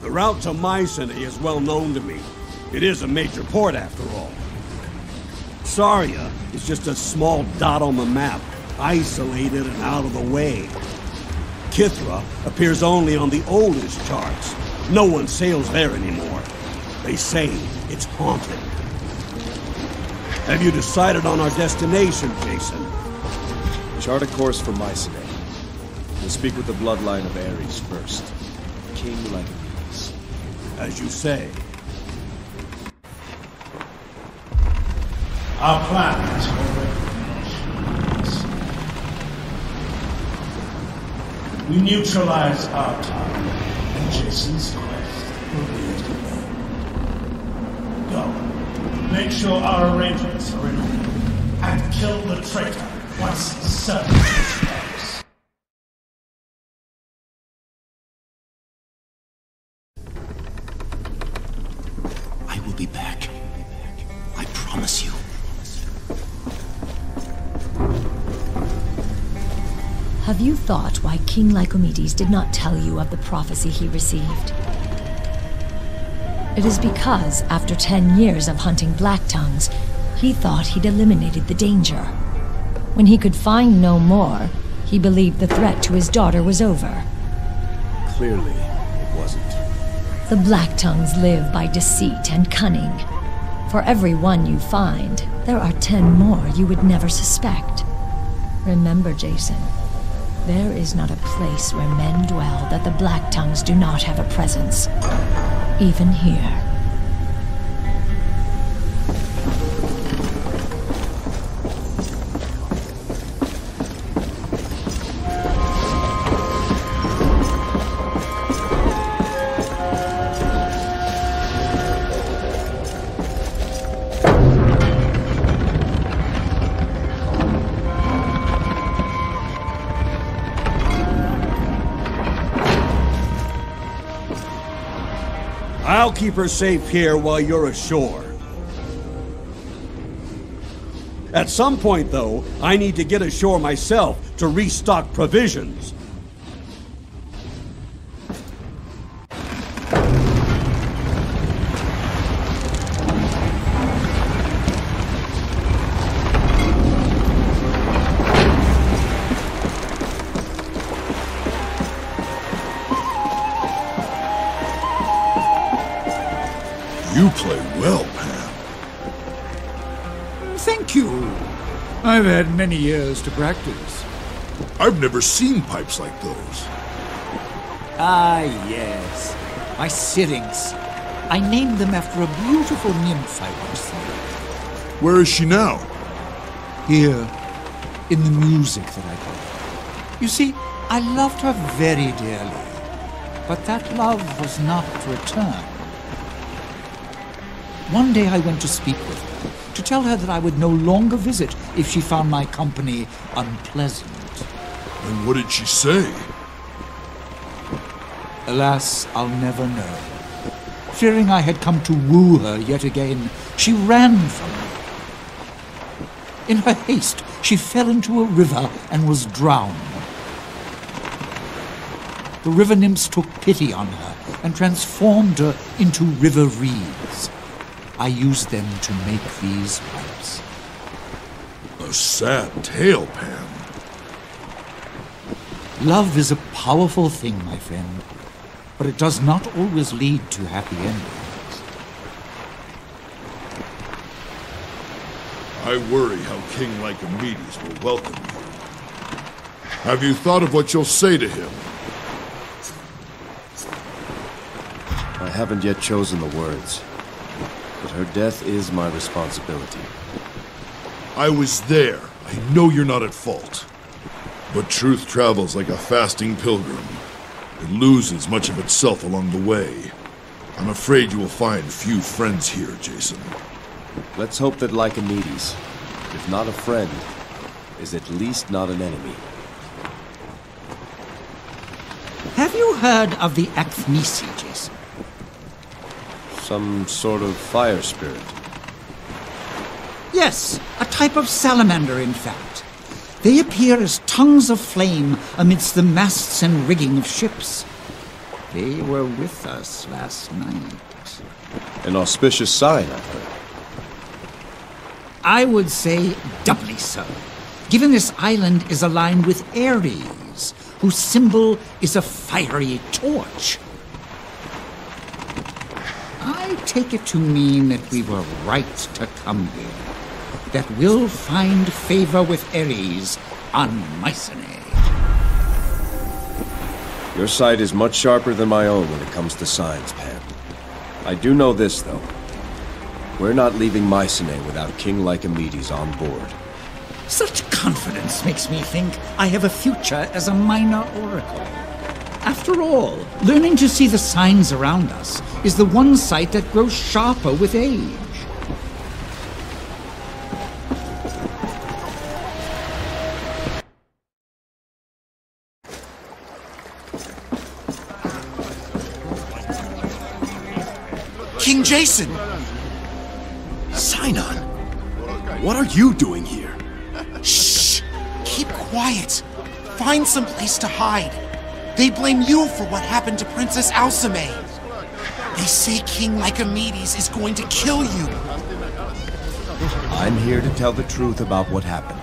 The route to Mycenae is well known to me. It is a major port, after all. Saria is just a small dot on the map, isolated and out of the way. Kithra appears only on the oldest charts. No one sails there anymore. They say it's haunted. Have you decided on our destination, Jason? Chart a course for Mycenae. We'll speak with the bloodline of Ares first. King Lycomedes. As you say. Our plan is already finished. We neutralize our target, and Jason's quest will be at an end. Go. Make sure our arrangements are in order, and kill the traitor once certain is. I will be back. I promise you. Have you thought why King Lycomedes did not tell you of the prophecy he received? It is because, after 10 years of hunting Blacktongues, he thought he'd eliminated the danger. When he could find no more, he believed the threat to his daughter was over. Clearly, it wasn't. The Blacktongues live by deceit and cunning. For every one you find, there are 10 more you would never suspect. Remember, Jason, there is not a place where men dwell that the Blacktongues do not have a presence. Even here. I'll keep her safe here while you're ashore. At some point, though, I need to get ashore myself to restock provisions. You play well, Pam. Thank you. I've had many years to practice. I've never seen pipes like those. Ah, yes. My Syrinx. I named them after a beautiful nymph I once saw. Where is she now? Here, in the music that I play. You see, I loved her very dearly, but that love was not returned. One day I went to speak with her, to tell her that I would no longer visit if she found my company unpleasant. And what did she say? Alas, I'll never know. Fearing I had come to woo her yet again, she ran from me. In her haste, she fell into a river and was drowned. The river nymphs took pity on her and transformed her into river reeds. I used them to make these pipes. A sad tale, Pam. Love is a powerful thing, my friend, but it does not always lead to happy endings. I worry how King Lycomedes will welcome you. Have you thought of what you'll say to him? I haven't yet chosen the words. But her death is my responsibility. I was there. I know you're not at fault. But truth travels like a fasting pilgrim. It loses much of itself along the way. I'm afraid you will find few friends here, Jason. Let's hope that Lycomedes, if not a friend, is at least not an enemy. Have you heard of the Achnesi, Jason? Some sort of fire spirit. Yes, a type of salamander, in fact. They appear as tongues of flame amidst the masts and rigging of ships. They were with us last night. An auspicious sign, I heard. I would say doubly so, given this island is aligned with Ares, whose symbol is a fiery torch. I take it to mean that we were right to come here, that we'll find favor with Ares on Mycenae. Your sight is much sharper than my own when it comes to signs, Pan. I do know this, though. We're not leaving Mycenae without King Lycomedes on board. Such confidence makes me think I have a future as a minor oracle. After all, learning to see the signs around us is the one sight that grows sharper with age. King Jason! Sinon, what are you doing here? Shh! Keep quiet. Find some place to hide. They blame you for what happened to Princess Alceme. They say King Lycomedes is going to kill you. I'm here to tell the truth about what happened.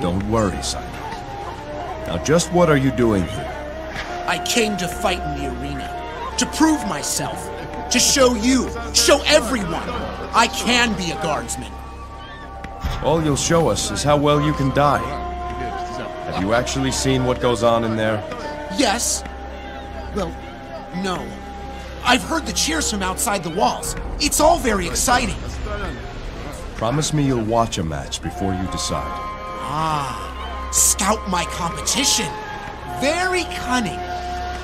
Don't worry, Sinon. Now, just what are you doing here? I came to fight in the arena. To prove myself. To show you, show everyone, I can be a guardsman. All you'll show us is how well you can die. Have you actually seen what goes on in there? Yes. Well, no. I've heard the cheers from outside the walls. It's all very exciting. Promise me you'll watch a match before you decide. Ah, scout my competition. Very cunning.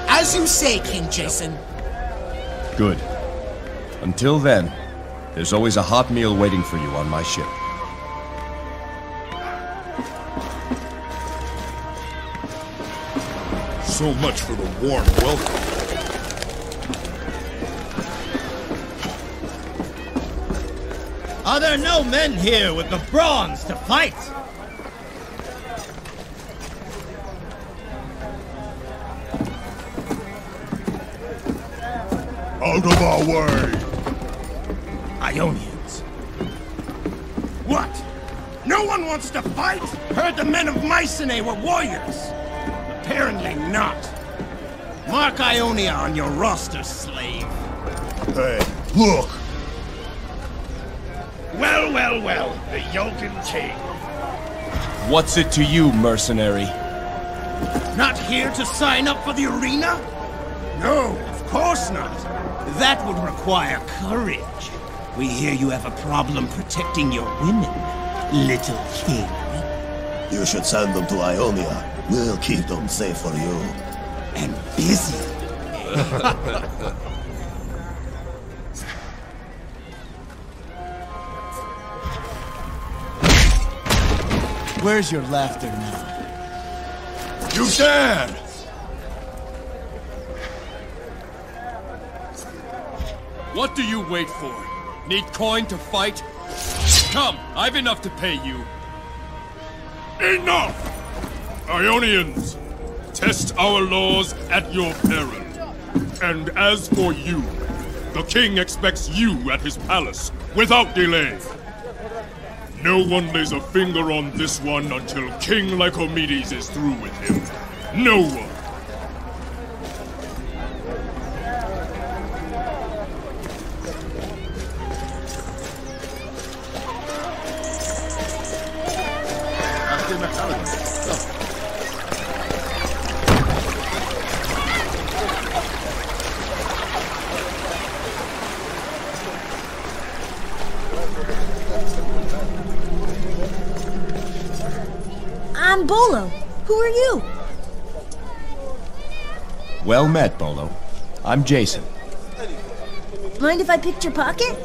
As you say, King Jason. Good. Until then, there's always a hot meal waiting for you on my ship. So much for the warm welcome. Are there no men here with the bronze to fight? Out of our way! Ionians. What? No one wants to fight? Heard the men of Mycenae were warriors. Apparently not. Mark Ionia on your roster, slave. Hey, look! Well, well, well, the Jotun King. What's it to you, mercenary? Not here to sign up for the arena? No, of course not. That would require courage. We hear you have a problem protecting your women, little king. You should send them to Ionia. We'll keep them safe for you. And busy. Where's your laughter now? You dare! What do you wait for? Need coin to fight? Come, I've enough to pay you. Enough! Ionians, test our laws at your peril. And as for you, the king expects you at his palace, without delay. No one lays a finger on this one until King Lycomedes is through with him. No one! I'm Bolo. Who are you? Well met, Bolo. I'm Jason. Mind if I picked your pocket?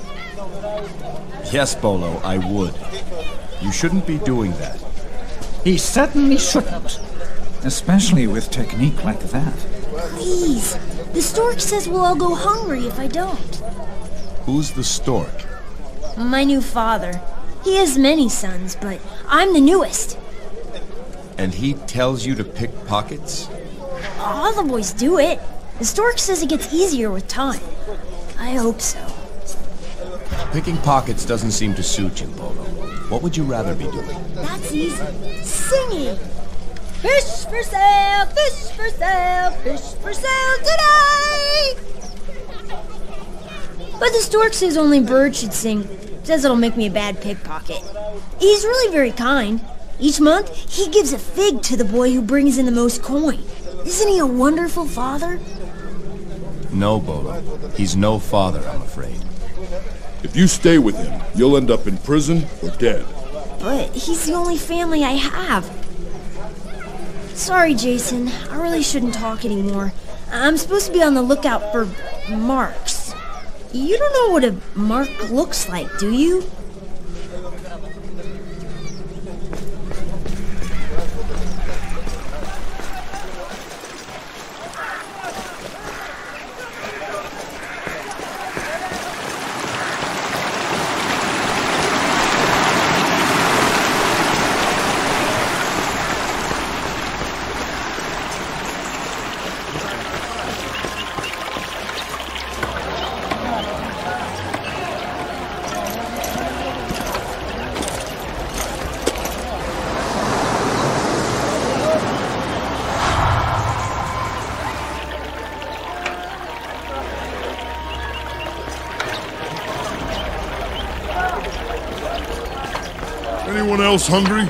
Yes, Bolo, I would. You shouldn't be doing that. He certainly shouldn't. Especially with technique like that. Please. The stork says we'll all go hungry if I don't. Who's the stork? My new father. He has many sons, but I'm the newest. And he tells you to pick pockets? All the boys do it. The stork says it gets easier with time. I hope so. Picking pockets doesn't seem to suit you, Bolo. What would you rather be doing? That's easy. Singing! Fish for sale, fish for sale, fish for sale today! But the stork says only birds should sing. Says it'll make me a bad pickpocket. He's really very kind. Each month, he gives a fig to the boy who brings in the most coin. Isn't he a wonderful father? No, Bolo. He's no father, I'm afraid. If you stay with him, you'll end up in prison or dead. But he's the only family I have. Sorry, Jason. I really shouldn't talk anymore. I'm supposed to be on the lookout for marks. You don't know what a mark looks like, do you? Anyone else hungry?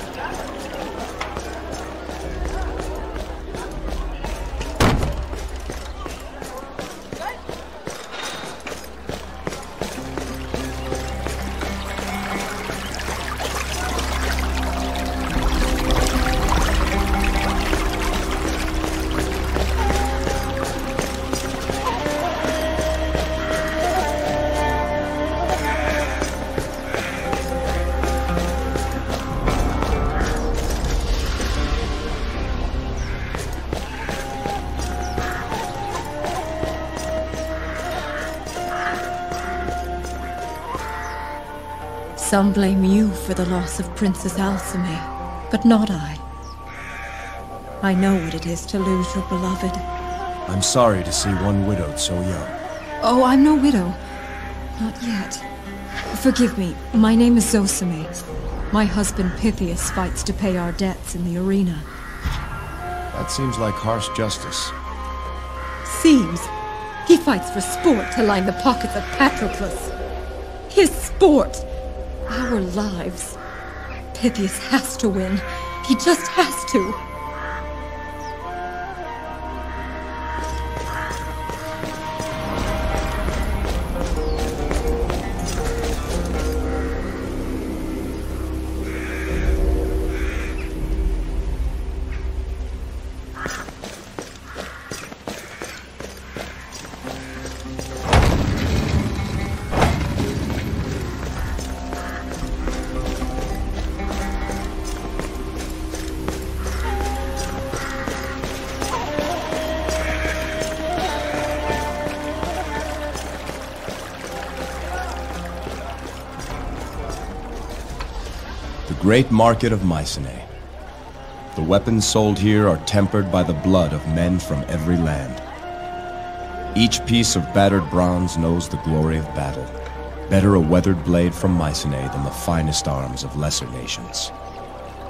Some blame you for the loss of Princess Alceme, but not I. I know what it is to lose your beloved. I'm sorry to see one widowed so young. Oh, I'm no widow. Not yet. Forgive me, my name is Zosime. My husband Pythias fights to pay our debts in the arena. That seems like harsh justice. Seems. He fights for sport to line the pockets of Patroclus. His sport! Our lives. Pythias has to win. He just has to. Great market of Mycenae. The weapons sold here are tempered by the blood of men from every land. Each piece of battered bronze knows the glory of battle. Better a weathered blade from Mycenae than the finest arms of lesser nations.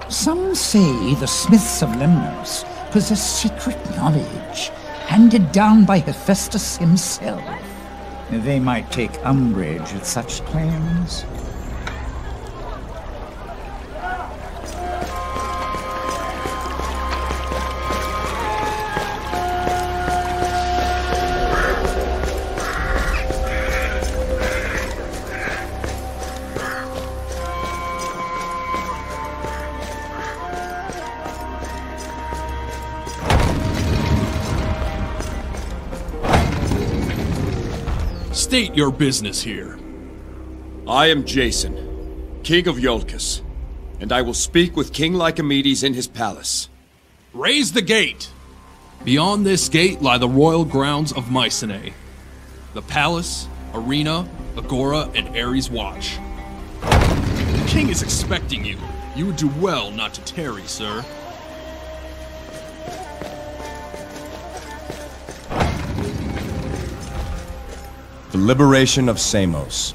Some say the smiths of Lemnos possess secret knowledge, handed down by Hephaestus himself. They might take umbrage at such claims. State your business here. I am Jason, King of IoIcus, and I will speak with King Lycomedes in his palace. Raise the gate! Beyond this gate lie the royal grounds of Mycenae. The palace, arena, agora, and Ares Watch. The king is expecting you. You would do well not to tarry, sir. The liberation of Samos.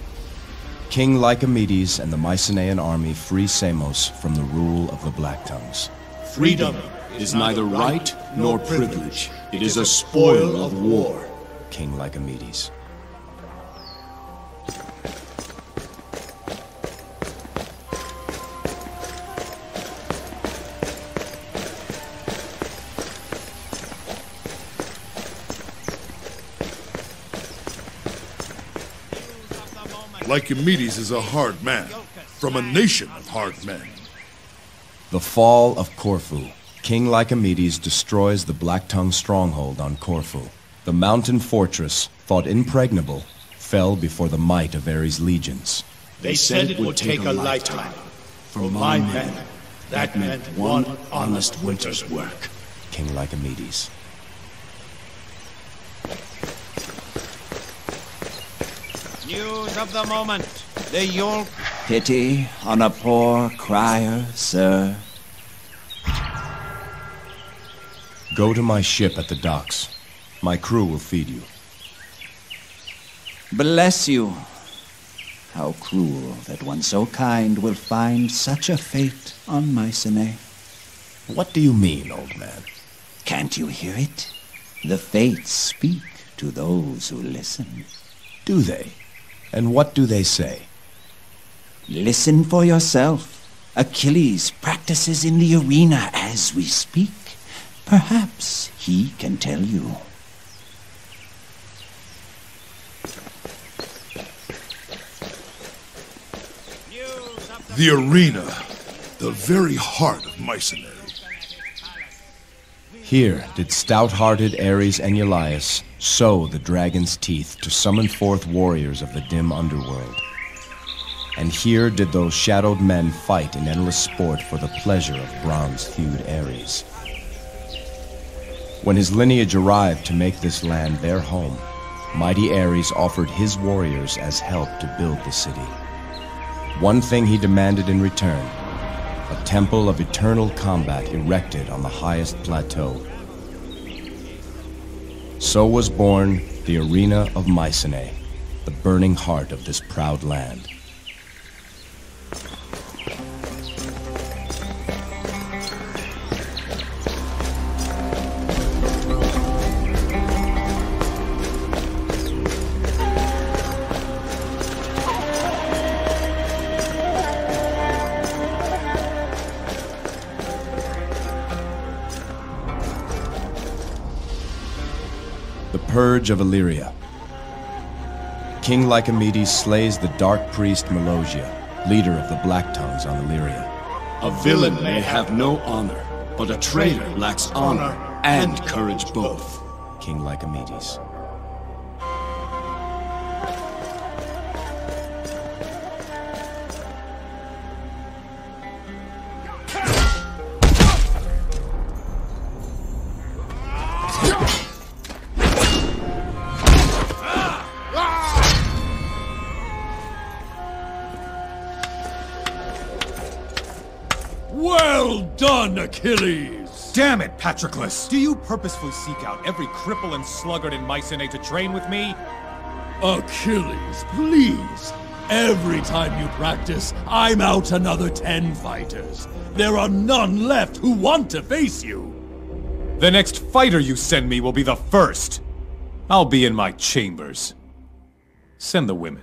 King Lycomedes and the Mycenean army free Samos from the rule of the Blacktongues. Freedom is neither right nor privilege. It is a spoil of war. King Lycomedes. Lycomedes is a hard man, from a nation of hard men. The fall of Corfu. King Lycomedes destroys the Blacktongue stronghold on Corfu. The mountain fortress, thought impregnable, fell before the might of Ares' legions. They said it would take a lifetime. For my men, that meant one honest winter's work. King Lycomedes. News of the moment. The Yule... Pity on a poor crier, sir. Go to my ship at the docks. My crew will feed you. Bless you. How cruel that one so kind will find such a fate on Mycenae. What do you mean, old man? Can't you hear it? The fates speak to those who listen. Do they? And what do they say? Listen for yourself. Achilles practices in the arena as we speak. Perhaps he can tell you. The arena, the very heart of Mycenae. Here did stout-hearted Ares and Eulias sow the dragon's teeth to summon forth warriors of the dim underworld. And here did those shadowed men fight in endless sport for the pleasure of bronze-thewed Ares. When his lineage arrived to make this land their home, mighty Ares offered his warriors as help to build the city. One thing he demanded in return, a temple of eternal combat erected on the highest plateau. So was born the arena of Mycenae, the burning heart of this proud land. Purge of Illyria. King Lycomedes slays the dark priest Melosia, leader of the Blacktongues on Illyria. A villain may have no honor, but a traitor lacks honor and courage both. King Lycomedes. Well done, Achilles! Damn it, Patroclus! Do you purposefully seek out every cripple and sluggard in Mycenae to train with me? Achilles, please! Every time you practice, I'm out another 10 fighters. There are none left who want to face you. The next fighter you send me will be the first. I'll be in my chambers. Send the women.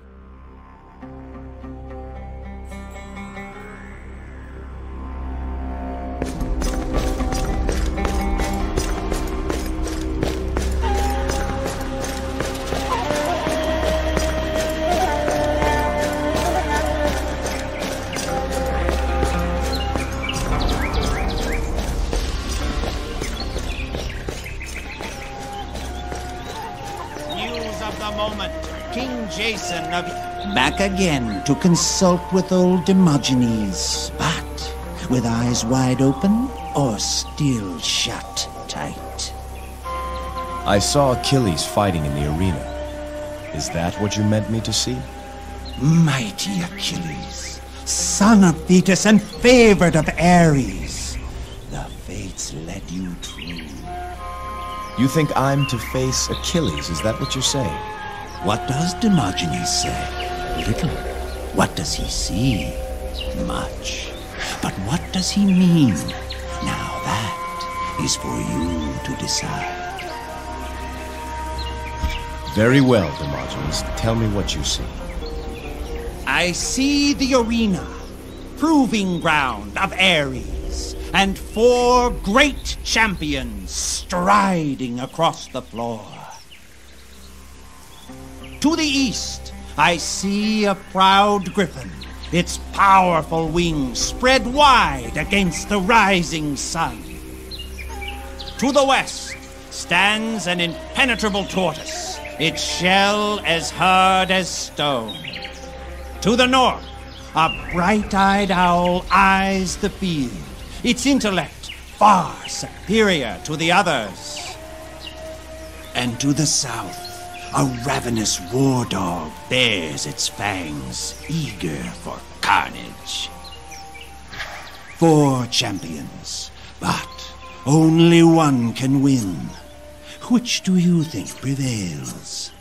Back again to consult with old Diogenes, but with eyes wide open or still shut tight. I saw Achilles fighting in the arena. Is that what you meant me to see? Mighty Achilles, son of Thetis and favored of Ares. The fates led you true. You think I'm to face Achilles, is that what you're saying? What does Diogenes say? Little. What does he see? Much. But what does he mean? Now that is for you to decide. Very well, Diogenes. Tell me what you see. I see the arena, proving ground of Ares, and 4 great champions striding across the floor. To the east, I see a proud griffin, its powerful wings spread wide against the rising sun. To the west stands an impenetrable tortoise, its shell as hard as stone. To the north, a bright-eyed owl eyes the field, its intellect far superior to the others. And to the south, a ravenous war dog bares its fangs, eager for carnage. 4 champions, but only one can win. Which do you think prevails?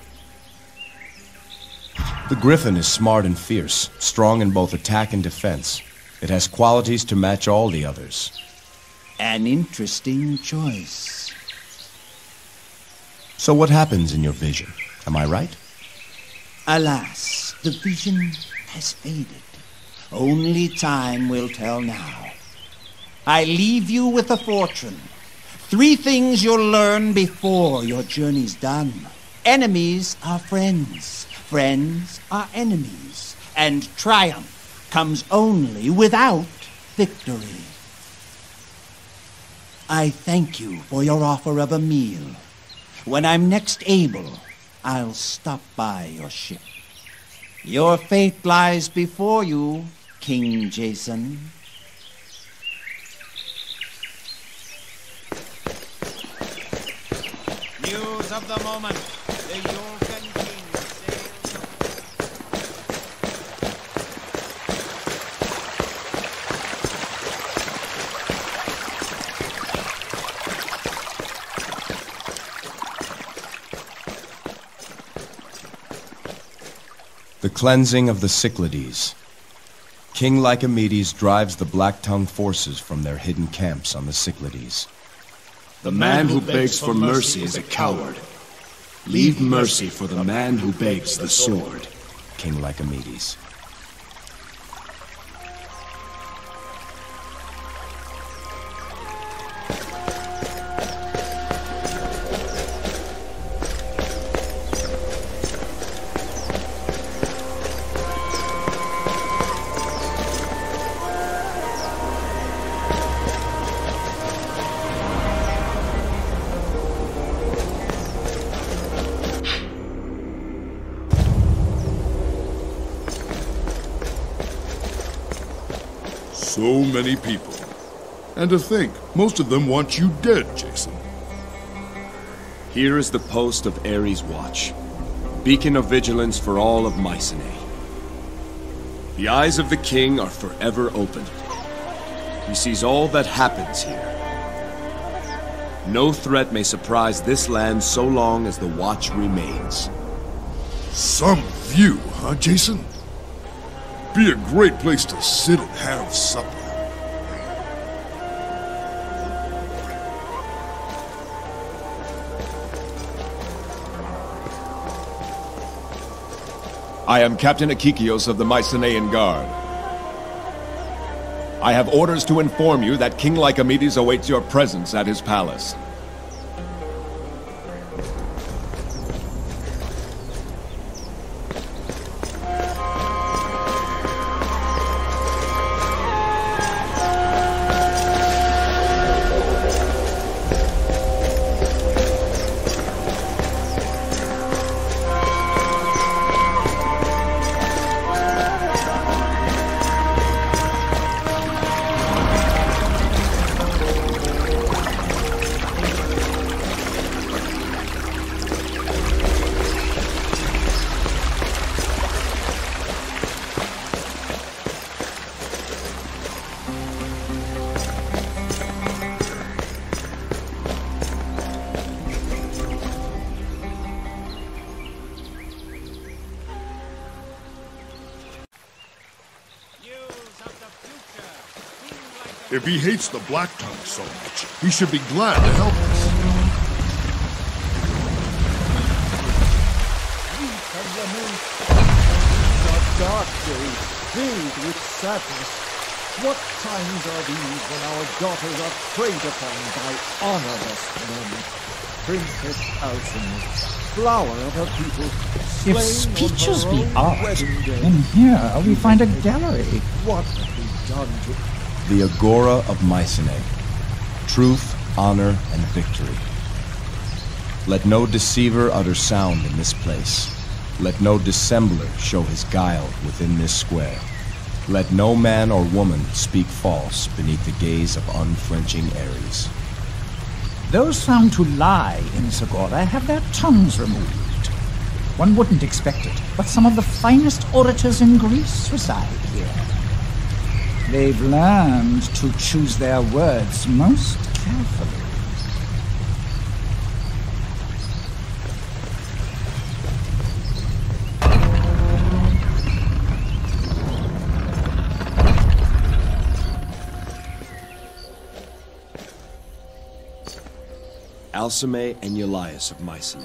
The griffin is smart and fierce, strong in both attack and defense. It has qualities to match all the others. An interesting choice. So what happens in your vision? Am I right? Alas, the vision has faded. Only time will tell now. I leave you with a fortune. 3 things you'll learn before your journey's done. Enemies are friends. Friends are enemies. And triumph comes only without victory. I thank you for your offer of a meal. When I'm next able, I'll stop by your ship. Your fate lies before you, King Jason. News of the moment. The Yolgan King sails. The cleansing of the Cyclades. King Lycomedes drives the Black-tongued forces from their hidden camps on the Cyclades. The man who begs for mercy is a coward. Leave mercy for the man who begs the sword. King Lycomedes. So many people. And to think, most of them want you dead, Jason. Here is the post of Ares' watch, beacon of vigilance for all of Mycenae. The eyes of the king are forever open. He sees all that happens here. No threat may surprise this land so long as the watch remains. Some view, huh, Jason? Be a great place to sit and have supper. I am Captain Achilles of the Mycenean Guard. I have orders to inform you that King Lycomedes awaits your presence at his palace. If he hates the Blacktonuges so much, he should be glad to help us. We can lament our dark days filled with sadness. What times are these when our daughters are preyed upon by honorless men? Princess Alceme, flower of her people, If speeches be art, then here we find a gallery. What have we done to... The Agora of Mycenae. Truth, honor, and victory. Let no deceiver utter sound in this place. Let no dissembler show his guile within this square. Let no man or woman speak false beneath the gaze of unflinching Ares. Those found to lie in this agora have their tongues removed. One wouldn't expect it, but some of the finest orators in Greece reside here. They've learned to choose their words most carefully. Alceme and Eulias of Mycenae,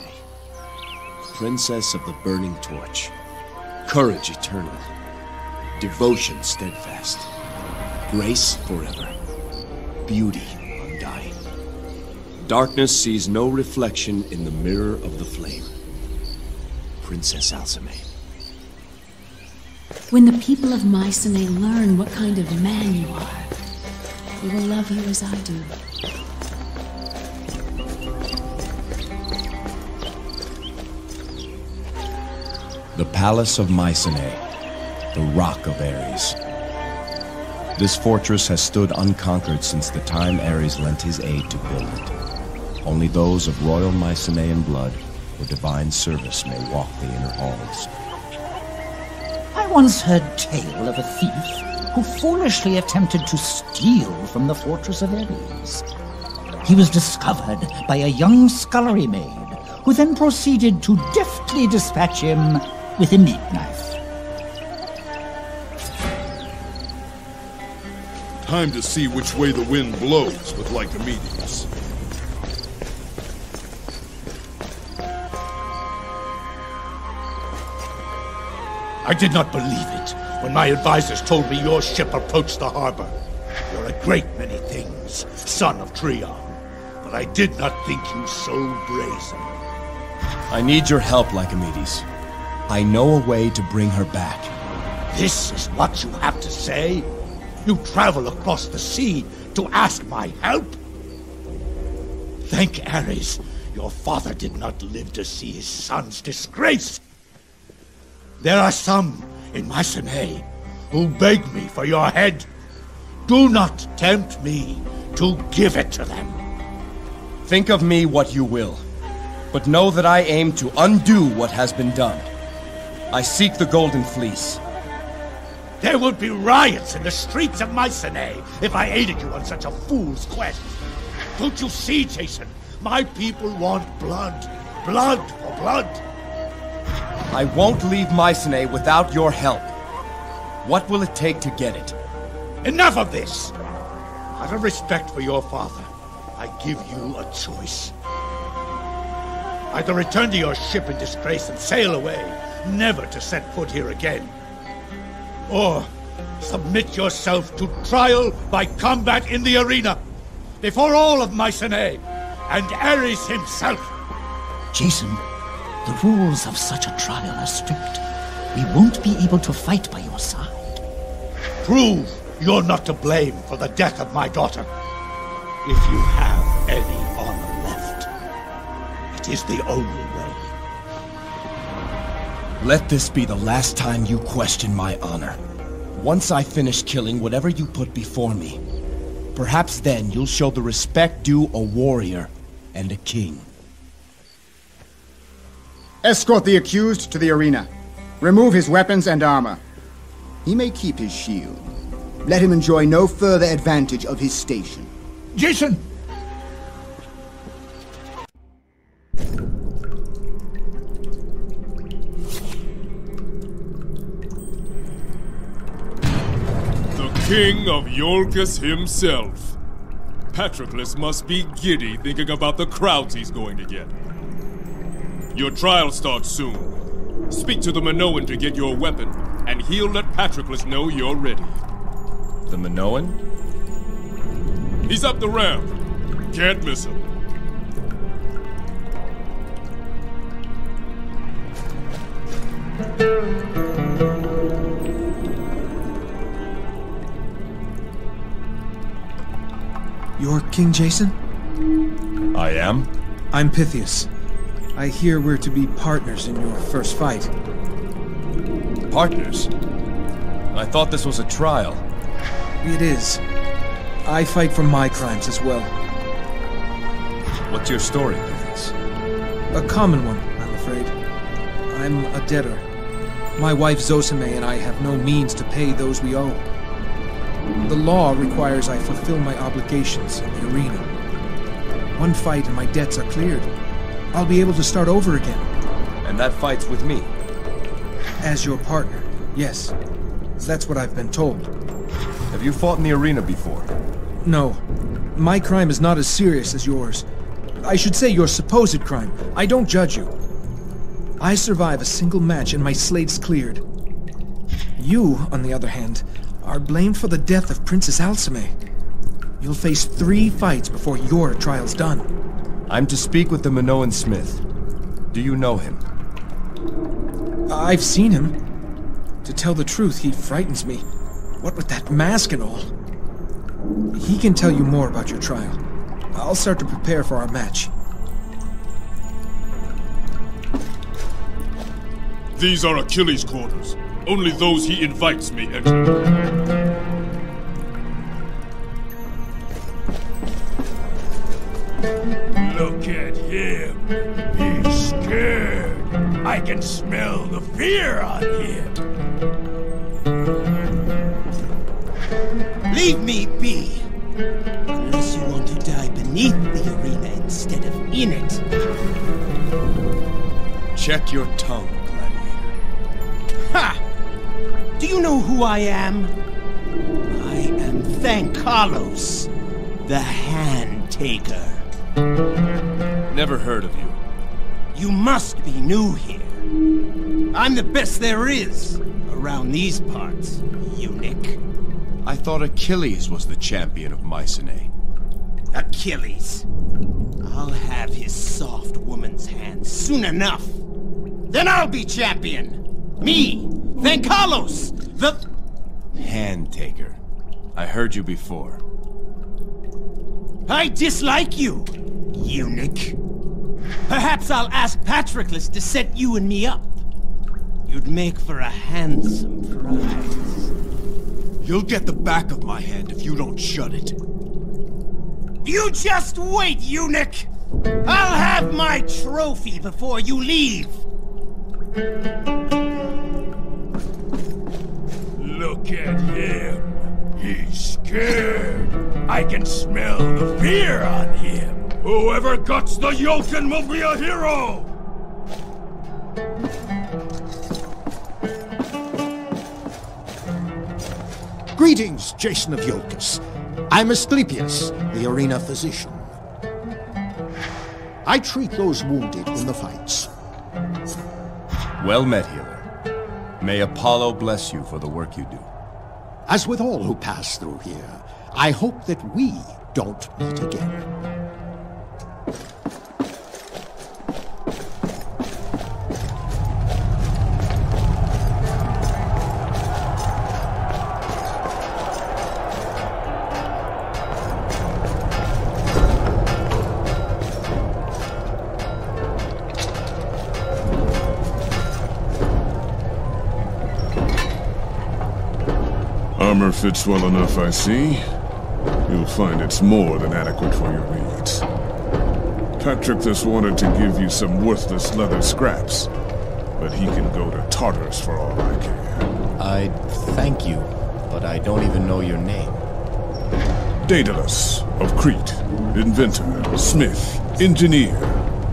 Princess of the Burning Torch, courage eternal, devotion steadfast, grace forever, beauty undying. Darkness sees no reflection in the mirror of the flame. Princess Alceme. When the people of Mycenae learn what kind of man you are, they will love you as I do. The Palace of Mycenae, the Rock of Ares. This fortress has stood unconquered since the time Ares lent his aid to build it. Only those of royal Mycenaean blood or divine service may walk the inner halls. I once heard tale of a thief who foolishly attempted to steal from the fortress of Ares. He was discovered by a young scullery maid, who then proceeded to deftly dispatch him with a meat knife. Time to see which way the wind blows with Lycomedes. I did not believe it when my advisors told me your ship approached the harbor. You're a great many things, son of Trion, but I did not think you so brazen. I need your help, Lycomedes. I know a way to bring her back. This is what you have to say? You travel across the sea to ask my help? Thank Ares, your father did not live to see his son's disgrace. There are some in Mycenae who beg me for your head. Do not tempt me to give it to them. Think of me what you will, but know that I aim to undo what has been done. I seek the Golden Fleece. There would be riots in the streets of Mycenae if I aided you on such a fool's quest. Don't you see, Jason? My people want blood. Blood for blood. I won't leave Mycenae without your help. What will it take to get it? Enough of this! Out of respect for your father, I give you a choice. Either return to your ship in disgrace and sail away, never to set foot here again. Or submit yourself to trial by combat in the arena, before all of Mycenae, and Ares himself. Jason, the rules of such a trial are strict. We won't be able to fight by your side. Prove you're not to blame for the death of my daughter. If you have any honor left, it is the only way. Let this be the last time you question my honor. Once I finish killing whatever you put before me, perhaps then you'll show the respect due a warrior and a king. Escort the accused to the arena. Remove his weapons and armor. He may keep his shield. Let him enjoy no further advantage of his station. Jason! The King of IoIcus himself. Patroclus must be giddy thinking about the crowds he's going to get. Your trial starts soon. Speak to the Minoan to get your weapon, and he'll let Patroclus know you're ready. The Minoan? He's up the ramp. Can't miss him. You're King Jason? I am? I'm Pythias. I hear we're to be partners in your first fight. Partners? I thought this was a trial. It is. I fight for my crimes as well. What's your story, Pythias? A common one, I'm afraid. I'm a debtor. My wife Zosime and I have no means to pay those we owe. The law requires I fulfill my obligations in the arena. One fight and my debts are cleared. I'll be able to start over again. And that fight's with me? As your partner, yes. That's what I've been told. Have you fought in the arena before? No. My crime is not as serious as yours. I should say your supposed crime. I don't judge you. I survive a single match and my slate's cleared. You, on the other hand, are blamed for the death of Princess Alceme. You'll face 3 fights before your trial's done. I'm to speak with the Minoan smith. Do you know him? I've seen him. To tell the truth, he frightens me. What with that mask and all. He can tell you more about your trial. I'll start to prepare for our match. These are Achilles' quarters. Only those he invites may enter. Look at him. He's scared. I can smell the fear on him. Leave me be. Unless you want to die beneath the arena instead of in it. Check your tongue, gladiator. Ha! Do you know who I am? I am Thankalos, the Hand Taker. Never heard of you. You must be new here. I'm the best there is around these parts, eunuch. I thought Achilles was the champion of Mycenae. Achilles. I'll have his soft woman's hands soon enough. Then I'll be champion. Me, Thankalos, the... Hand taker. I heard you before. I dislike you, eunuch. Perhaps I'll ask Patroclus to set you and me up. You'd make for a handsome prize. You'll get the back of my hand if you don't shut it. You just wait, eunuch! I'll have my trophy before you leave! Look at him. He's scared. I can smell the fear on him. Whoever guts the Jotun will be a hero! Greetings, Jason of IoIcus. I'm Asclepius, the arena physician. I treat those wounded in the fights. Well met, healer. May Apollo bless you for the work you do. As with all who pass through here, I hope that we don't meet again. Armor fits well enough, I see. You'll find it's more than adequate for your needs. Patroclus wanted to give you some worthless leather scraps, but he can go to Tartarus for all I care. I thank you, but I don't even know your name. Daedalus of Crete. Inventor, smith, engineer,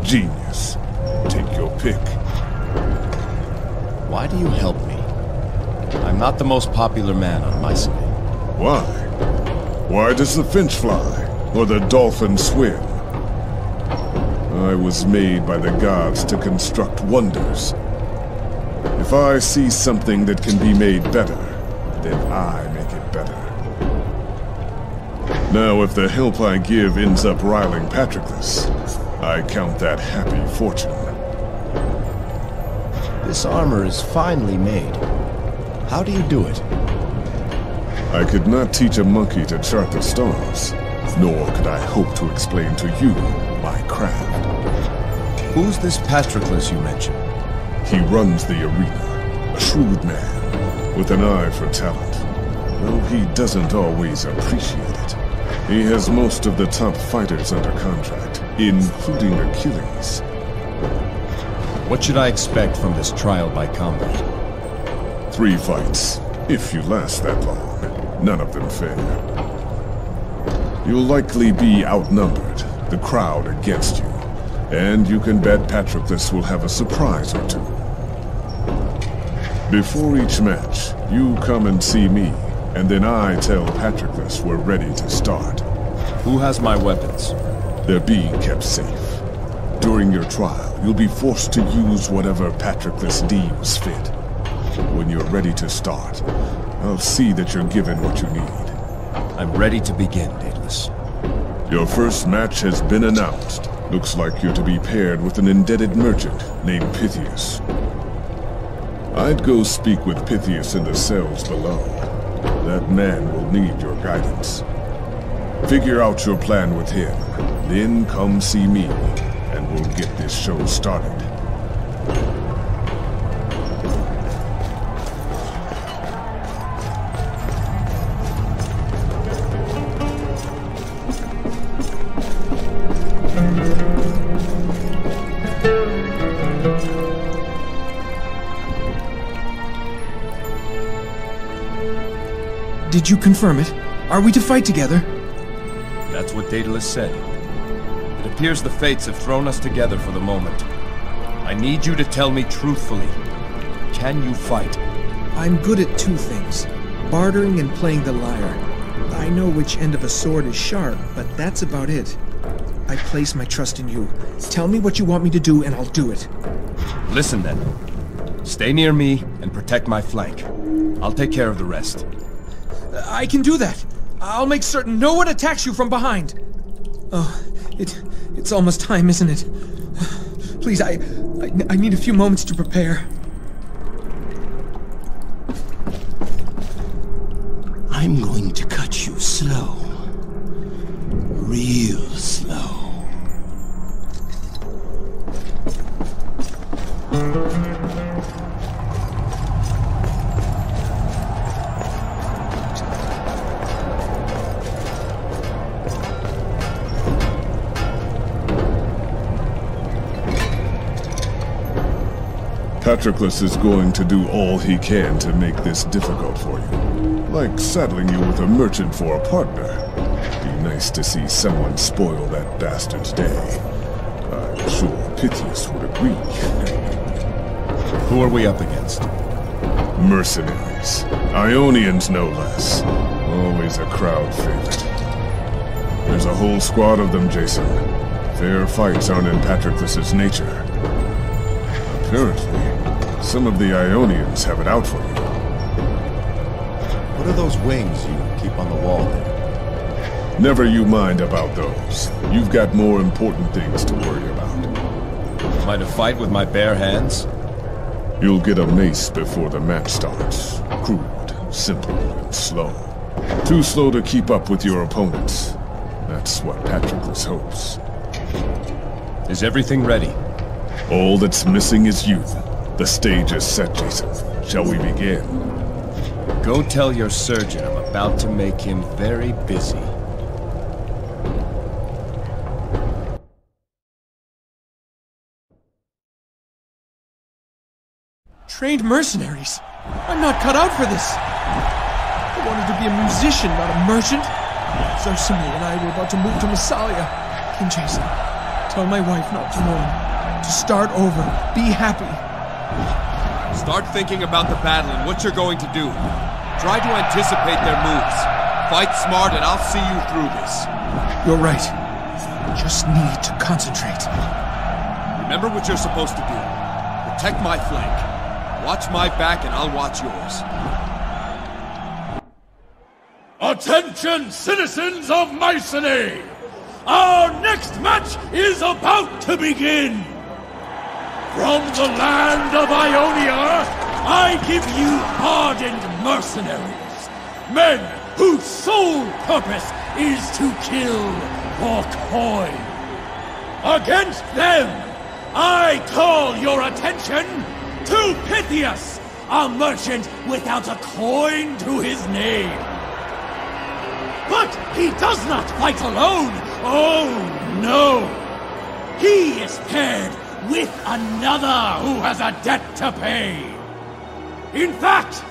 genius. Take your pick. Why do you help me? I'm not the most popular man on Mycenae. Why? Why does the finch fly, or the dolphin swim? I was made by the gods to construct wonders. If I see something that can be made better, then I make it better. Now, if the help I give ends up riling Patroclus, I count that happy fortune. This armor is finely made. How do you do it? I could not teach a monkey to chart the stars, nor could I hope to explain to you my craft. Who's this Patroclus you mentioned? He runs the arena, a shrewd man, with an eye for talent, though he doesn't always appreciate it. He has most of the top fighters under contract, including Achilles. What should I expect from this trial by combat? 3 fights, if you last that long. None of them fair. You'll likely be outnumbered, the crowd against you, and you can bet Patroclus will have a surprise or two. Before each match, you come and see me, and then I tell Patroclus we're ready to start. Who has my weapons? They're being kept safe. During your trial, you'll be forced to use whatever Patroclus deems fit. When you're ready to start, I'll see that you're given what you need. I'm ready to begin, Daedalus. Your first match has been announced. Looks like you're to be paired with an indebted merchant named Perseus. I'd go speak with Perseus in the cells below. That man will need your guidance. Figure out your plan with him, then come see me, and we'll get this show started. Did you confirm it? Are we to fight together? That's what Daedalus said. It appears the fates have thrown us together for the moment. I need you to tell me truthfully. Can you fight? I'm good at 2 things. Bartering and playing the lyre. I know which end of a sword is sharp, but that's about it. I place my trust in you. Tell me what you want me to do and I'll do it. Listen then. Stay near me and protect my flank. I'll take care of the rest. I can do that. I'll make certain no one attacks you from behind. Oh, it's almost time, isn't it? Please, I need a few moments to prepare. I'm going to cut you slow. Real slow. Patroclus is going to do all he can to make this difficult for you. Like saddling you with a merchant for a partner. Be nice to see someone spoil that bastard's day. I'm sure Perseus would agree. Who are we up against? Mercenaries. Ionians, no less. Always a crowd favorite. There's a whole squad of them, Jason. Fair fights aren't in Patroclus's nature. Apparently, some of the Ionians have it out for you. What are those wings you keep on the wall there? Never you mind about those. You've got more important things to worry about. Am I to fight with my bare hands? You'll get a mace before the match starts. Crude, simple, and slow. Too slow to keep up with your opponents. That's what Patroclus hopes. Is everything ready? All that's missing is you. The stage is set, Jason. Shall we begin? Go tell your surgeon I'm about to make him very busy. Trained mercenaries? I'm not cut out for this. I wanted to be a musician, not a merchant. Arceme and I were about to move to Massalia. King Jason, tell my wife not to mourn. To start over. Be happy. Start thinking about the battle and what you're going to do. Try to anticipate their moves. Fight smart and I'll see you through this. You're right. Just need to concentrate. Remember what you're supposed to do. Protect my flank. Watch my back and I'll watch yours. Attention, citizens of Mycenae! Our next match is about to begin! From the land of Ionia, I give you hardened mercenaries, men whose sole purpose is to kill for coin. Against them, I call your attention to Perseus, a merchant without a coin to his name. But he does not fight alone. Oh, no. He is paired with another who has a debt to pay. In fact,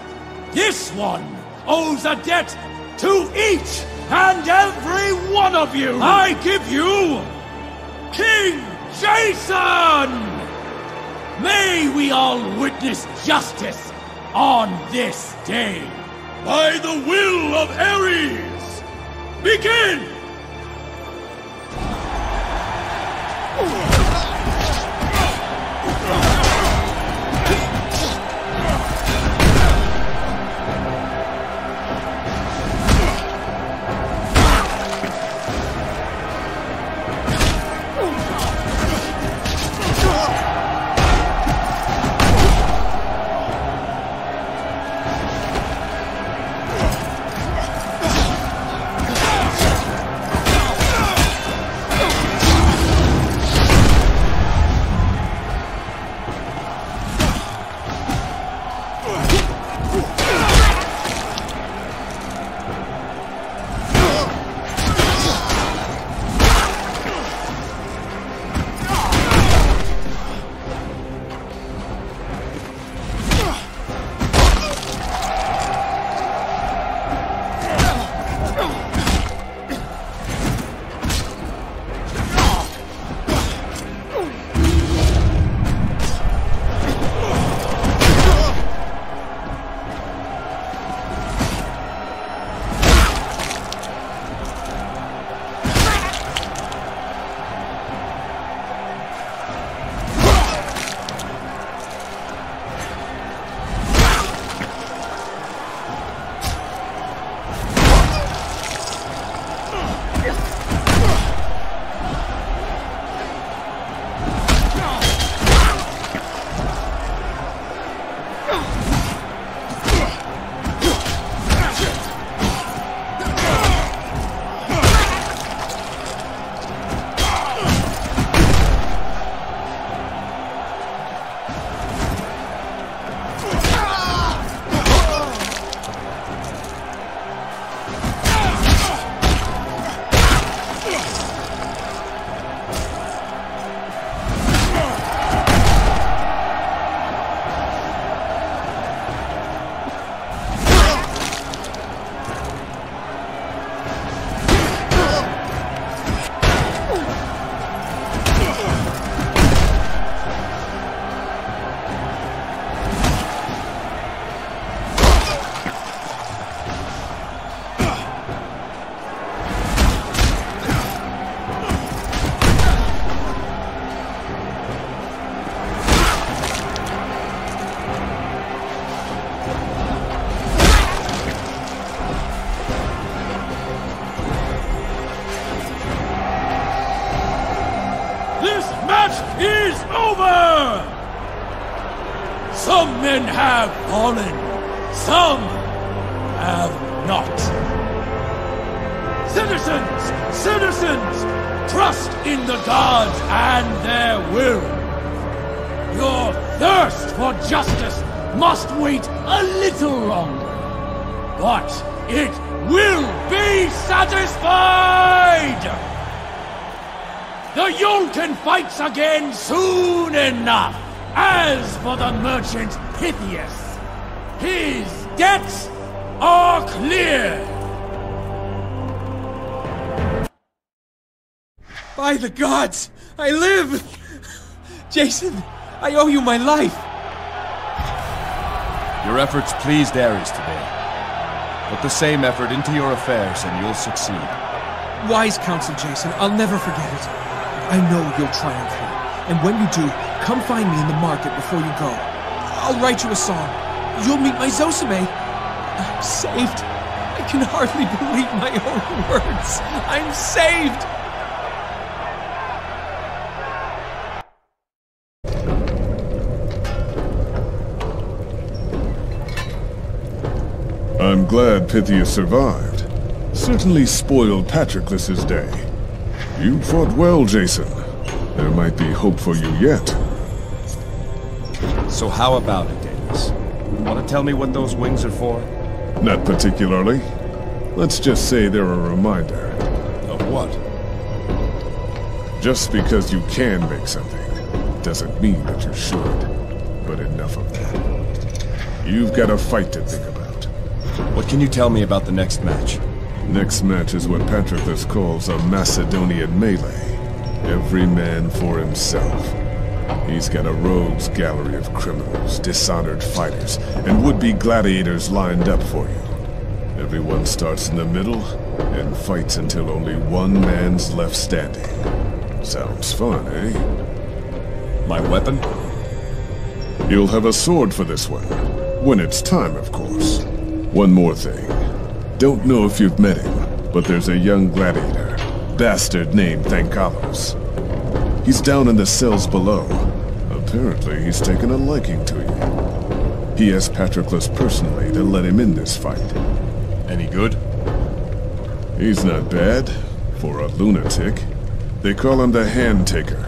this one owes a debt to each and every one of you. I give you King Jason! May we all witness justice on this day. By the will of Ares, begin! Some men have fallen, some have not. Citizens, trust in the gods and their will. Your thirst for justice must wait a little longer, but it will be satisfied! The Yolkin fights again soon enough. As for the merchant Perseus, his debts are cleared. By the gods, I live! Jason, I owe you my life! Your efforts pleased Ares today. Put the same effort into your affairs and you'll succeed. Wise counsel, Jason. I'll never forget it. I know you'll triumph here. And when you do, come find me in the market before you go. I'll write you a song. You'll meet my Zosime. I'm saved. I can hardly believe my own words. I'm saved! I'm glad Pythias survived. Certainly spoiled Patroclus's day. You fought well, Jason. There might be hope for you yet. So how about it, Daedalus? Want to tell me what those wings are for? Not particularly. Let's just say they're a reminder. Of what? Just because you can make something doesn't mean that you should. But enough of that. You've got a fight to think about. What can you tell me about the next match? Next match is what Patroclus calls a Macedonian melee. Every man for himself. He's got a rogues gallery of criminals, dishonored fighters, and would-be gladiators lined up for you. Everyone starts in the middle and fights until only one man's left standing. Sounds fun, eh? My weapon? You'll have a sword for this one. When it's time, of course. One more thing. Don't know if you've met him, but there's a young gladiator, bastard named Thankalos. He's down in the cells below. Apparently, he's taken a liking to you. He asked Patroclus personally to let him in this fight. Any good? He's not bad, for a lunatic. They call him the Hand Taker,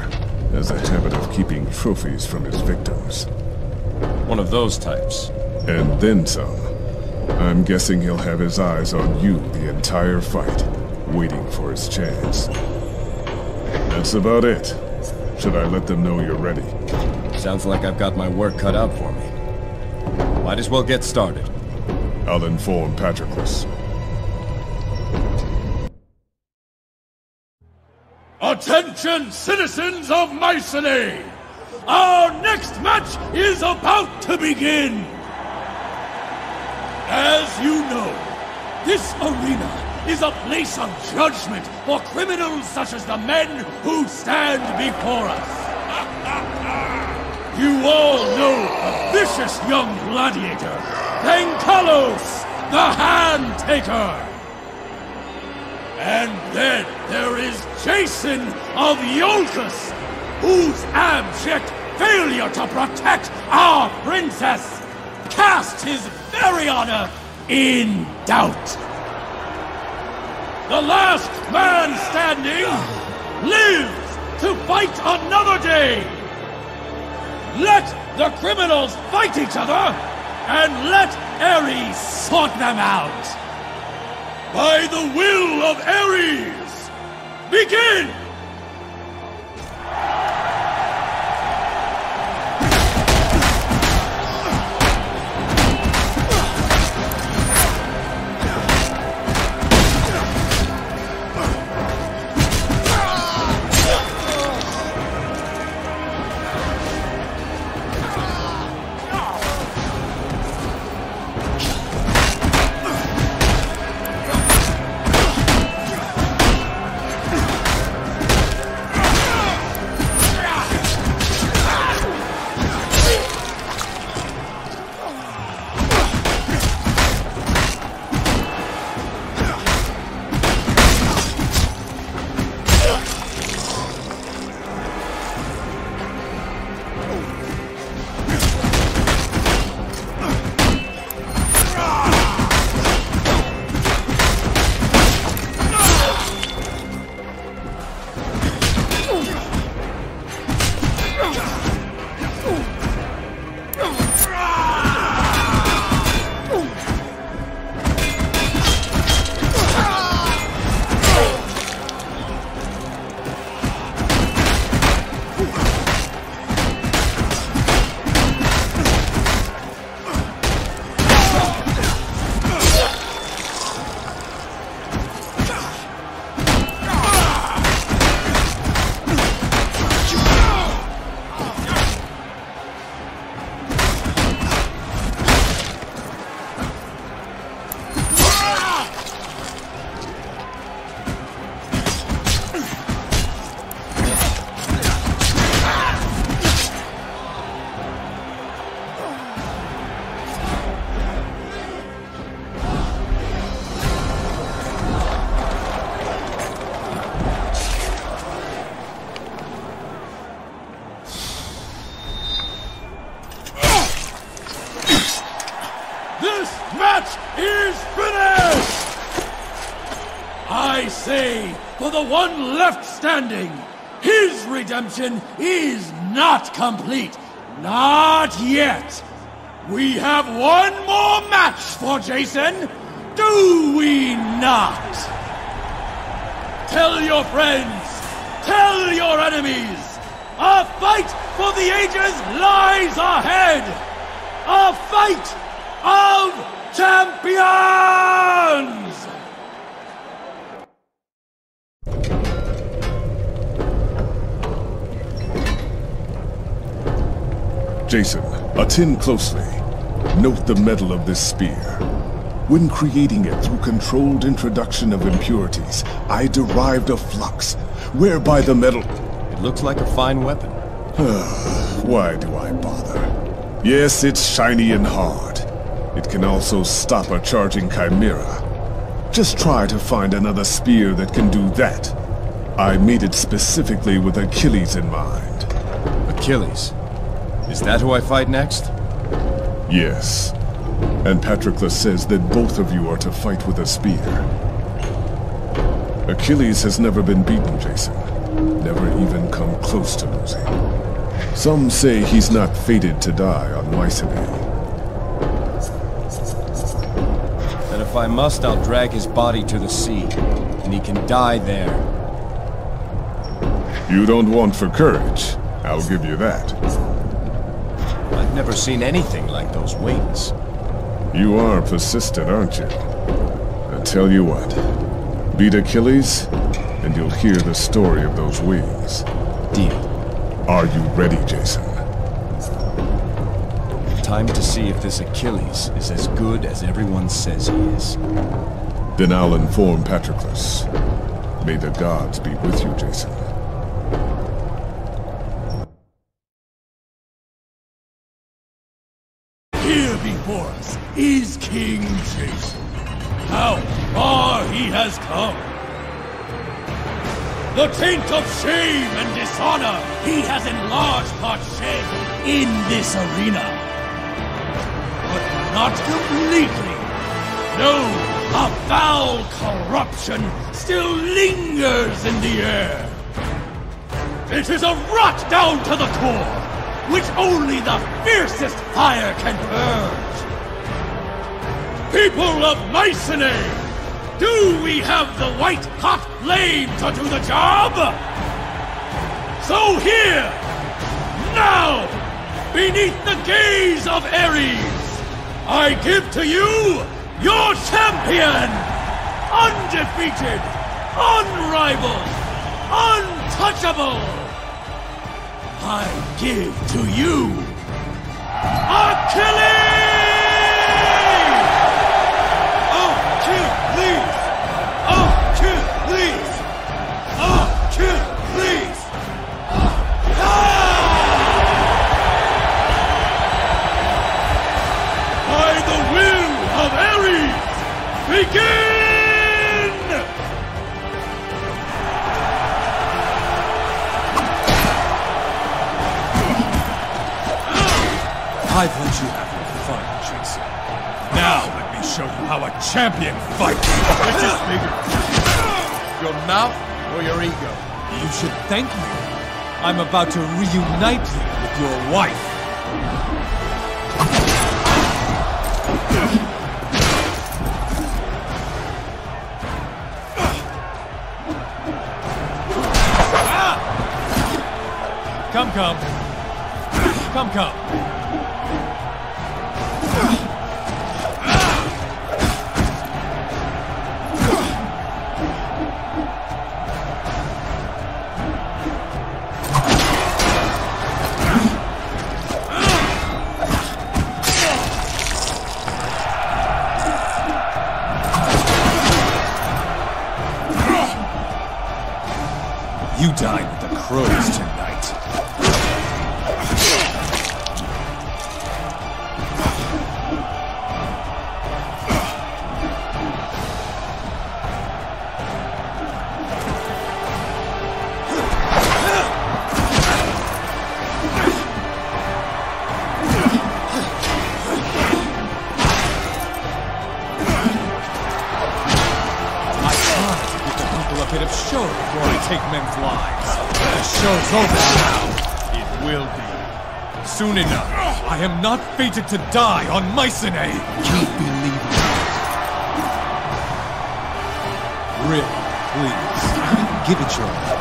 has a habit of keeping trophies from his victims. One of those types. And then some. I'm guessing he'll have his eyes on you the entire fight, waiting for his chance. That's about it. Should I let them know you're ready? Sounds like I've got my work cut out for me. Might as well get started. I'll inform Patroclus. Attention, citizens of Mycenae! Our next match is about to begin! As you know, this arena is a place of judgment for criminals such as the men who stand before us. You all know a vicious young gladiator, Thankalos, the Hand Taker. And then there is Jason of IoIcus, whose abject failure to protect our princess cast his very honor in doubt. The last man standing lives to fight another day. Let the criminals fight each other, and let Ares sort them out. By the will of Ares, begin! This match is finished! I say, for the one left standing, his redemption is not complete. Not yet. We have one more match for Jason, do we not? Tell your friends, tell your enemies, a fight for the ages lies ahead! A fight of champions! Jason, attend closely. Note the metal of this spear. When creating it through controlled introduction of impurities, I derived a flux, whereby the metal... It looks like a fine weapon. Why do I bother? Yes, it's shiny and hard. It can also stop a charging chimera. Just try to find another spear that can do that. I made it specifically with Achilles in mind. Achilles? Is that who I fight next? Yes. And Patroclus says that both of you are to fight with a spear. Achilles has never been beaten, Jason. Never even come close to losing. Some say he's not fated to die on Mycenean. Then if I must, I'll drag his body to the sea, and he can die there. You don't want for courage, I'll give you that. I've never seen anything like those wings. You are persistent, aren't you? I tell you what, beat Achilles, and you'll hear the story of those wings. Deal. Are you ready, Jason? Time to see if this Achilles is as good as everyone says he is. Then I'll inform Patroclus. May the gods be with you, Jason. Here before us is King Jason. How far he has come! The taint of shame and dishonor he has in large part shed in this arena. But not completely. No, a foul corruption still lingers in the air. It is a rot down to the core, which only the fiercest fire can purge. People of Mycenae, do we have the white-hot flame to do the job? So here, now, beneath the gaze of Ares, I give to you your champion! Undefeated, unrivaled, untouchable! I give to you Achilles! Achilles! Achilles! Achilles! By the will of Ares, begin! I've let you have your fun, Jason. Now let me show you how a champion fights. Which is bigger? Your mouth or your ego? You should thank me. I'm about to reunite you with your wife. Come. You dine with the crows tonight. before I take men's lives. The show's over now. It will be. Soon enough. I am not fated to die on Mycenae. Keep believing. Really, please. Give it your all.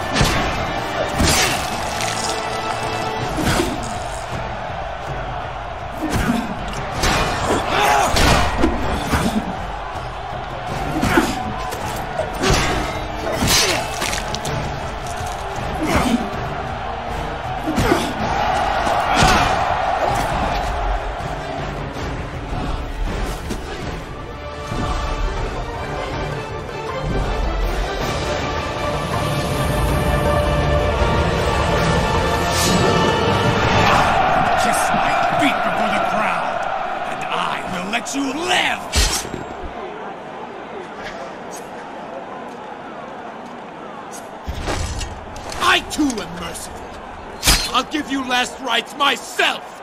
Rights myself!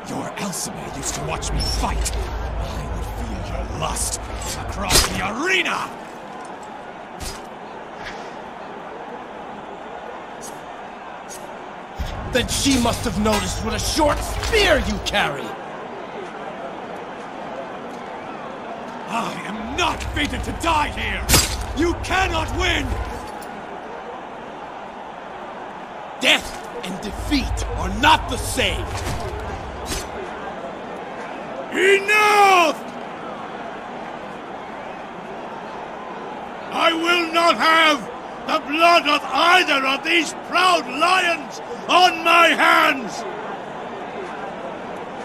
Your Alceme used to watch me fight. I would feel your lust across the arena! Then she must have noticed what a short spear you carry! I am not fated to die here! You cannot win! Death and defeat are not the same! Enough! I will not have the blood of either of these proud lions on my hands!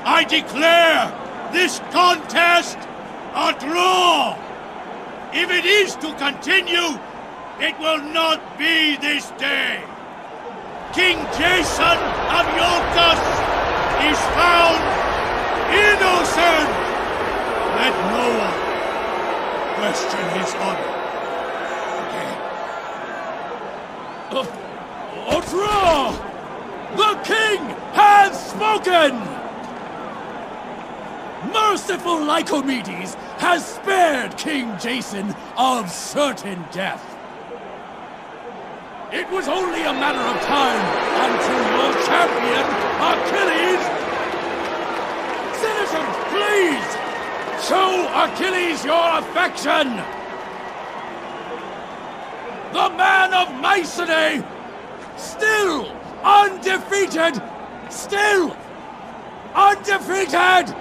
I declare this contest a draw! If it is to continue, it will not be this day! King Jason of IoIcus is found innocent! Let no one question his honor. A draw! The king has spoken! Merciful Lycomedes has spared King Jason of certain death. It was only a matter of time until your champion, Achilles... Citizens, please! Show Achilles your affection! The man of Mycenae, still undefeated! Still undefeated!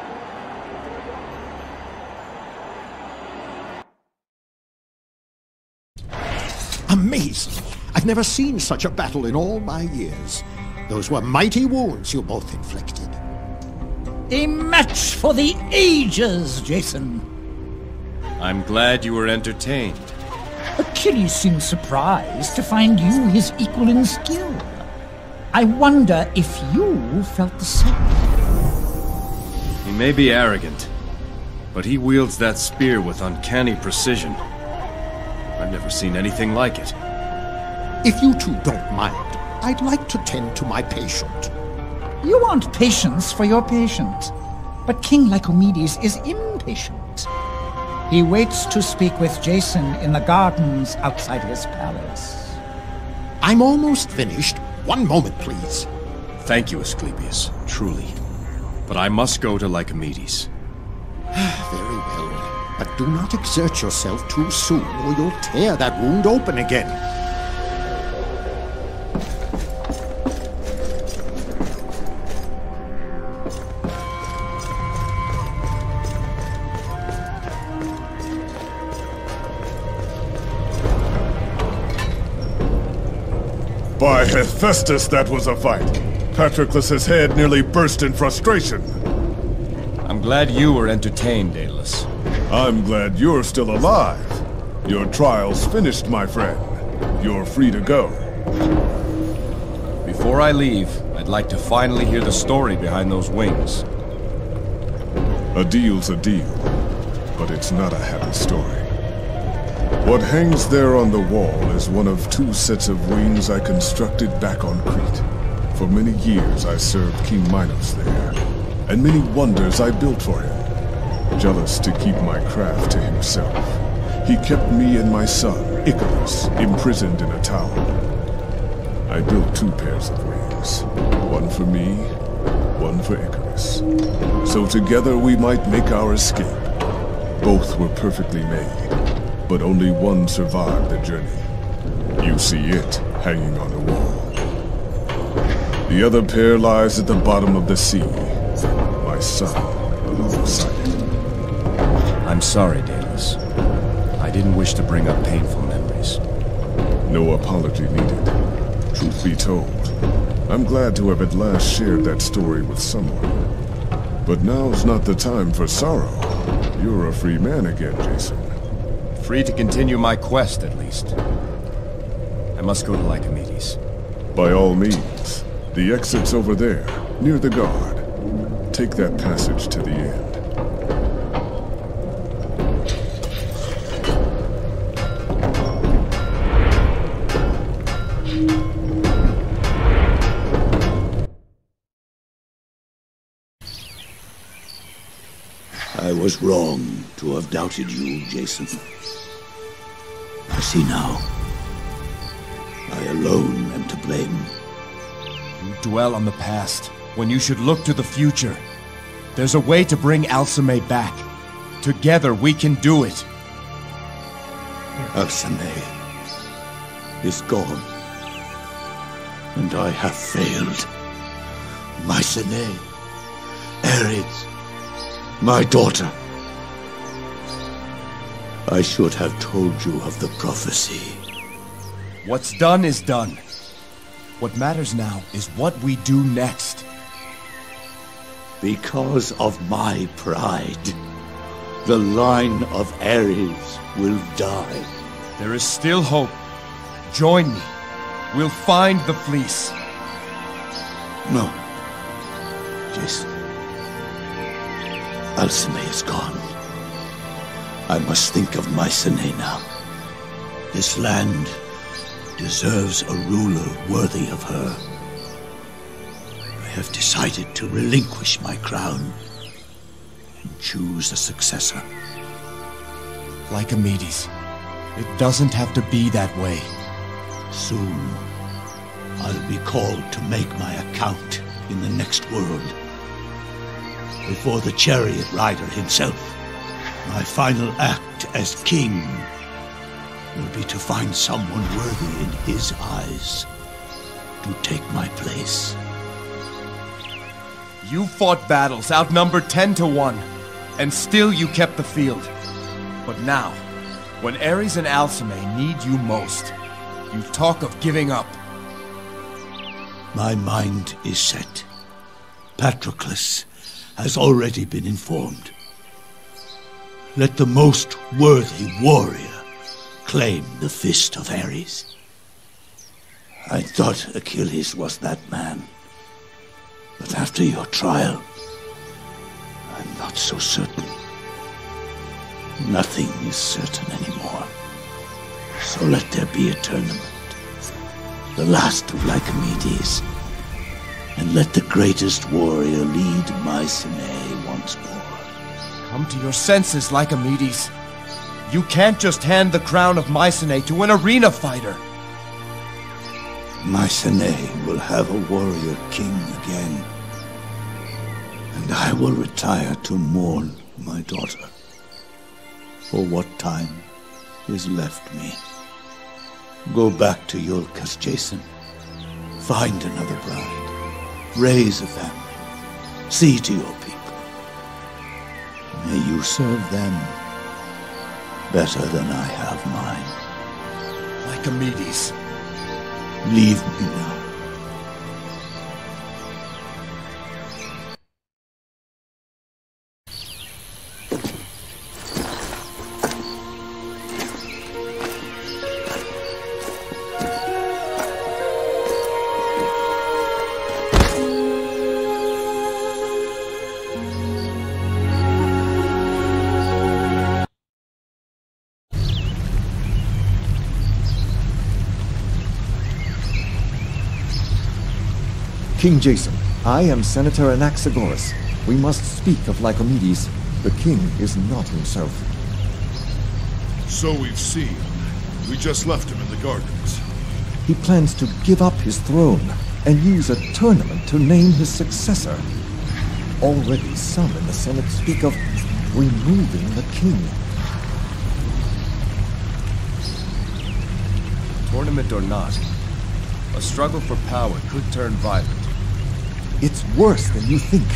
Amazing! I've never seen such a battle in all my years. Those were mighty wounds you both inflicted. A match for the ages, Jason. I'm glad you were entertained. Achilles seemed surprised to find you his equal in skill. I wonder if you felt the same. He may be arrogant, but he wields that spear with uncanny precision. I've never seen anything like it. If you two don't mind, I'd like to tend to my patient. You want patience for your patient, but King Lycomedes is impatient. He waits to speak with Jason in the gardens outside his palace. I'm almost finished. One moment, please. Thank you, Asclepius, truly. But I must go to Lycomedes. Very well. But do not exert yourself too soon, or you'll tear that wound open again. By Hephaestus, that was a fight. Patroclus' head nearly burst in frustration. I'm glad you were entertained, Daedalus. I'm glad you're still alive. Your trial's finished, my friend. You're free to go. Before I leave, I'd like to finally hear the story behind those wings. A deal's a deal, but it's not a happy story. What hangs there on the wall is one of 2 sets of wings I constructed back on Crete. For many years I served King Minos there, and many wonders I built for him. Jealous to keep my craft to himself, He kept me and my son, Icarus, imprisoned in a tower. I built 2 pairs of wings. One for me, one for Icarus. So together we might make our escape. Both were perfectly made, but only one survived the journey. You see it hanging on the wall. The other pair lies at the bottom of the sea. My son, alongside it. I'm sorry, Daedalus. I didn't wish to bring up painful memories. No apology needed. Truth be told, I'm glad to have at last shared that story with someone. But now's not the time for sorrow. You're a free man again, Jason. Free to continue my quest, at least. I must go to Lycomedes. By all means. The exit's over there, near the guard. Take that passage to the end. I was wrong to have doubted you, Jason. I see now. I alone am to blame. You dwell on the past, when you should look to the future. There's a way to bring Alceme back. Together we can do it. Alceme is gone. And I have failed. Mycenae, Ares, my daughter. I should have told you of the prophecy. What's done is done. What matters now is what we do next. Because of my pride, the line of Ares will die. There is still hope. Join me. We'll find the fleece. No. Jason. Alceme is gone. I must think of Mycenae now. This land deserves a ruler worthy of her. I have decided to relinquish my crown and choose a successor. Lycomedes, it doesn't have to be that way. Soon, I'll be called to make my account in the next world. Before the chariot rider himself, my final act as king will be to find someone worthy in his eyes to take my place. You fought battles outnumbered 10 to 1, and still you kept the field. But now, when Ares and Alceme need you most, you talk of giving up. My mind is set. Patroclus has already been informed. Let the most worthy warrior claim the fist of Ares. I thought Achilles was that man. But after your trial, I'm not so certain. Nothing is certain anymore. So let there be a tournament. The last of Lycomedes. And let the greatest warrior lead Mycenae once more. Come to your senses, Lycomedes. You can't just hand the crown of Mycenae to an arena fighter. Mycenae will have a warrior king again. And I will retire to mourn my daughter. For what time is left me. Go back to IoIcus, Jason. Find another bride. Raise a family. See to your people. May you serve them better than I have mine. Lycomedes. Leave me now. King Jason, I am Senator Anaxagoras. We must speak of Lycomedes. The king is not himself. So we've seen. We just left him in the gardens. He plans to give up his throne and use a tournament to name his successor. Already some in the Senate speak of removing the king. Tournament or not, a struggle for power could turn violent. It's worse than you think.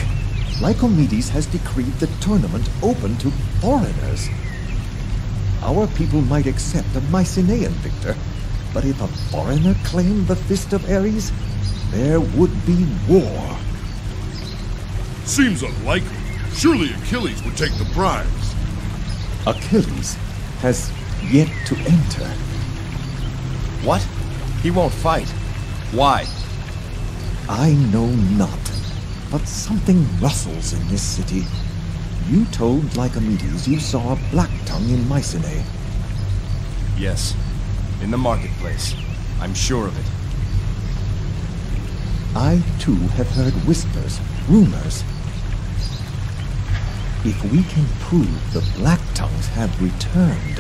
Lycomedes has decreed the tournament open to foreigners. Our people might accept a Mycenean victor, but if a foreigner claimed the Fist of Ares, there would be war. Seems unlikely. Surely Achilles would take the prize. Achilles has yet to enter. What? He won't fight. Why? I know not, but something rustles in this city. You told Lycomedes you saw a black tongue in Mycenae. Yes, in the marketplace. I'm sure of it. I, too, have heard whispers, rumors. If we can prove the Black Tongues have returned,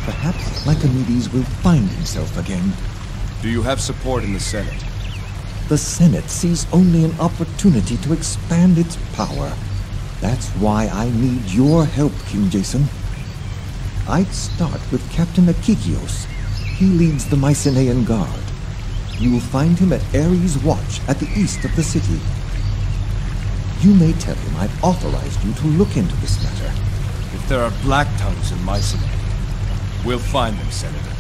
perhaps Lycomedes will find himself again. Do you have support in the Senate? The Senate sees only an opportunity to expand its power. That's why I need your help, King Jason. I'd start with Captain Achilles. He leads the Mycenean Guard. You will find him at Ares' Watch at the east of the city. You may tell him I've authorized you to look into this matter. If there are black tongues in Mycenae, we'll find them, Senator.